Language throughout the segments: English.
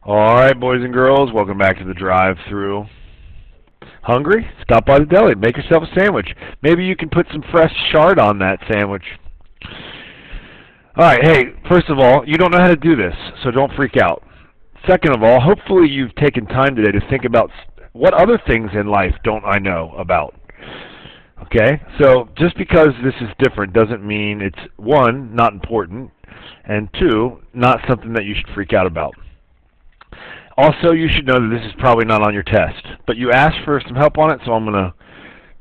Alright, boys and girls, welcome back to the drive-thru. Hungry? Stop by the deli. Make yourself a sandwich. Maybe you can put some fresh chard on that sandwich. Alright, hey, first of all, you don't know how to do this, so don't freak out. Second of all, hopefully you've taken time today to think about what other things in life don't I know about. Okay? So just because this is different doesn't mean it's, one, not important, and two, not something that you should freak out about. Also, you should know that this is probably not on your test, but you asked for some help on it, so I'm going to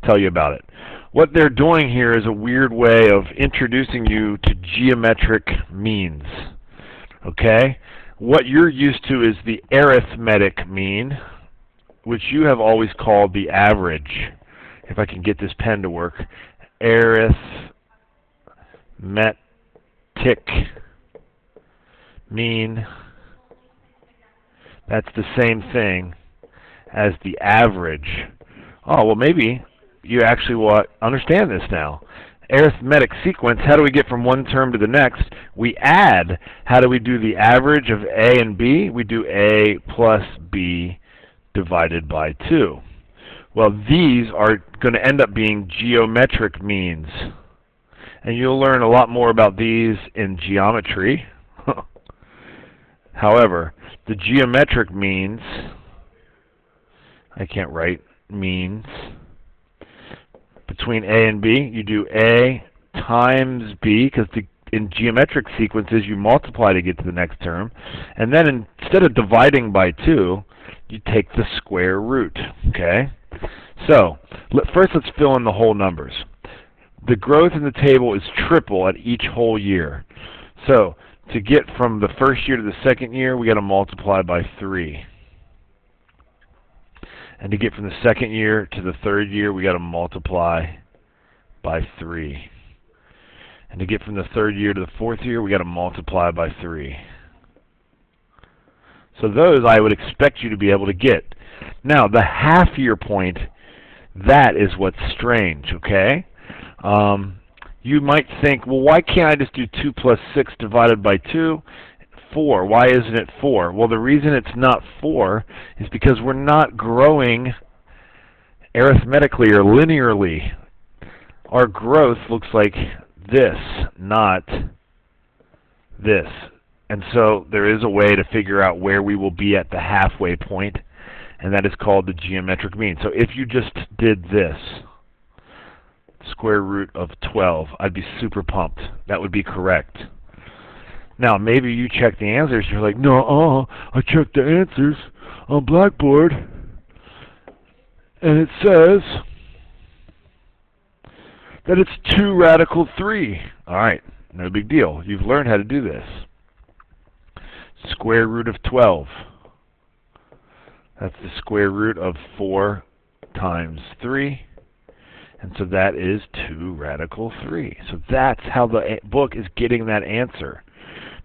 tell you about it. What they're doing here is a weird way of introducing you to geometric means. Okay? What you're used to is the arithmetic mean, which you have always called the average. If I can get this pen to work. Arithmetic mean. That's the same thing as the average. Oh, well, maybe you actually will understand this now. Arithmetic sequence, how do we get from one term to the next? We add. How do we do the average of A and B? We do A plus B divided by 2. Well, these are going to end up being geometric means. And you'll learn a lot more about these in geometry. However, the geometric means, I can't write means, between A and B, you do A times B, because in geometric sequences you multiply to get to the next term, and then instead of dividing by 2, you take the square root, okay? So, first let's fill in the whole numbers. The growth in the table is triple at each whole year. So, to get from the first year to the second year, we got to multiply by 3. And to get from the second year to the third year, we got to multiply by 3. And to get from the third year to the fourth year, we got to multiply by 3. So those I would expect you to be able to get. Now, the half-year point, that is what's strange, okay? You might think, well, why can't I just do 2 plus 6 divided by 2? 4. Why isn't it 4? Well, the reason it's not 4 is because we're not growing arithmetically or linearly. Our growth looks like this, not this. And so there is a way to figure out where we will be at the halfway point, and that is called the geometric mean. So if you just did this, square root of 12, I'd be super pumped. That would be correct. Now, maybe you check the answers, you're like, no, I checked the answers on Blackboard, and it says that it's 2 radical 3. Alright, no big deal. You've learned how to do this. Square root of 12. That's the square root of 4 times 3. And so that is 2 radical 3. So that's how the book is getting that answer.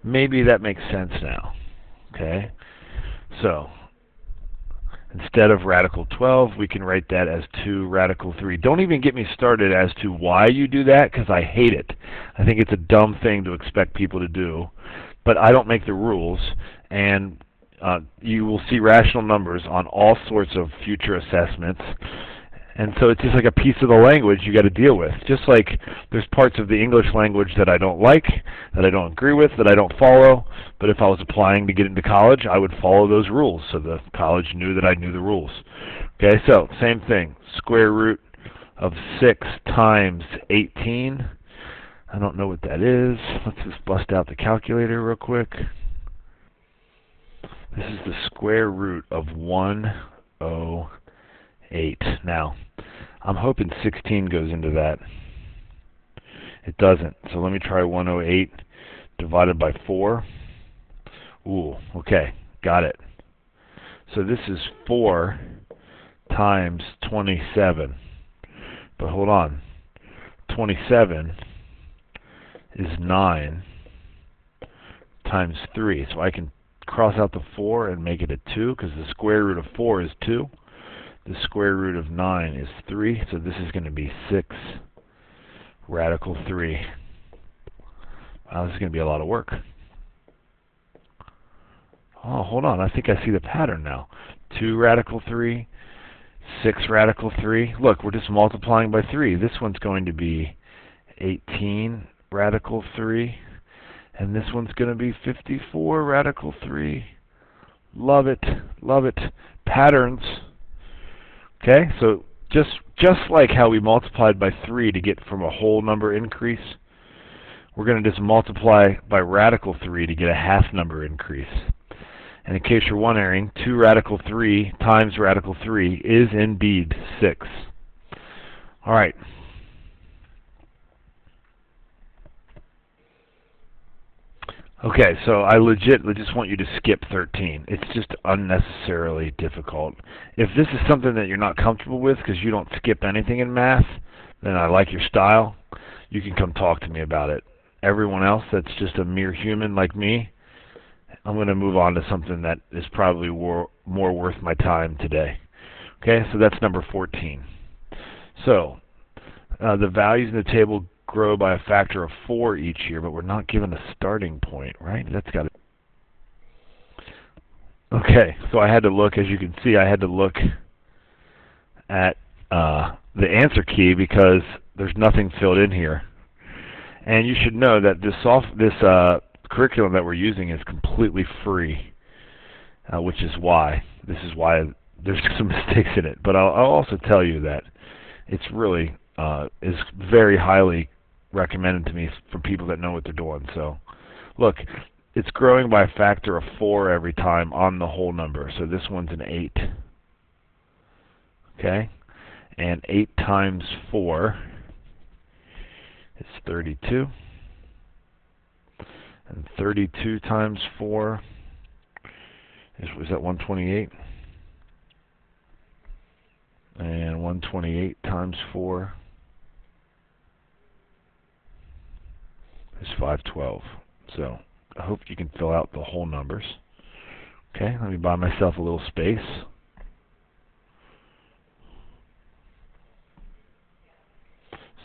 Maybe that makes sense now. Okay? So, instead of radical 12, we can write that as 2 radical 3. Don't even get me started as to why you do that, because I hate it. I think it's a dumb thing to expect people to do. But I don't make the rules, and you will see rational numbers on all sorts of future assessments. And so it's just like a piece of the language you got to deal with. Just like there's parts of the English language that I don't like, that I don't agree with, that I don't follow. But if I was applying to get into college, I would follow those rules so the college knew that I knew the rules. Okay, so same thing. Square root of 6 times 18. I don't know what that is. Let's just bust out the calculator real quick. This is the square root of 108. Now, I'm hoping 16 goes into that. It doesn't. So let me try 108 divided by 4. Ooh, okay, got it. So this is 4 times 27. But hold on. 27 is 9 times 3. So I can cross out the 4 and make it a 2, because the square root of 4 is 2. The square root of 9 is 3, so this is going to be 6 radical 3. Wow, this is going to be a lot of work. Oh, hold on. I think I see the pattern now. 2 radical 3, 6 radical 3. Look, we're just multiplying by 3. This one's going to be 18 radical 3. And this one's going to be 54 radical 3. Love it. Love it. Patterns. Okay, so just like how we multiplied by 3 to get from a whole number increase, we're going to just multiply by radical 3 to get a half number increase. And in case you're wondering, 2 radical 3 times radical 3 is indeed 6. All right. Okay, so I legit just want you to skip 13. It's just unnecessarily difficult. If this is something that you're not comfortable with because you don't skip anything in math, then I like your style. You can come talk to me about it. Everyone else that's just a mere human like me, I'm going to move on to something that is probably more worth my time today. Okay, so that's number 14. So the values in the table grow by a factor of 4 each year, but we're not given a starting point, right? That's got to. Okay, so I had to look, as you can see, I had to look at the answer key because there's nothing filled in here. And you should know that this curriculum that we're using is completely free, which is why there's some mistakes in it. But I'll also tell you that it's really is very highly recommended to me from people that know what they're doing. So look, it's growing by a factor of 4 every time on the whole number. So this one's an 8. Okay? And 8 times 4 is 32. And 32 times 4 was that 128? And 128 times 4 is 512. So I hope you can fill out the whole numbers. Okay, let me buy myself a little space.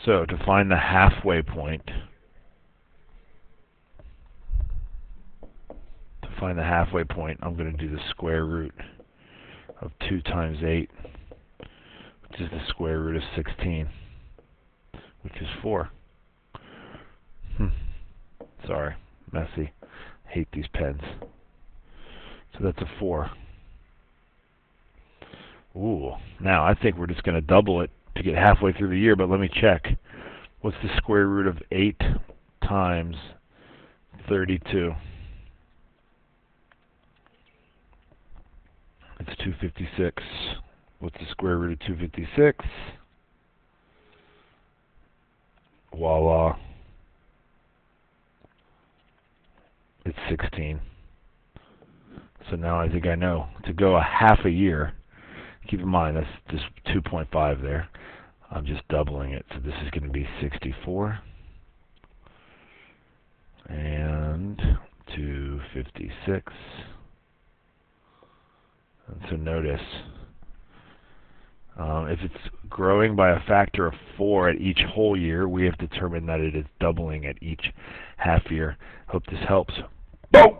So to find the halfway point, I'm going to do the square root of 2 times 8, which is the square root of 16, which is 4. Sorry, messy. Hate these pens. So that's a 4. Ooh, now I think we're just going to double it to get halfway through the year, but let me check. What's the square root of 8 times 32? It's 256. What's the square root of 256? Voila. It's 16. So now I think I know. To go a half a year, keep in mind that's just 2.5 there. I'm just doubling it. So this is going to be 64. And 256. And so notice, if it's growing by a factor of 4 at each whole year, we have determined that it is doubling at each half year. Hope this helps. Boom!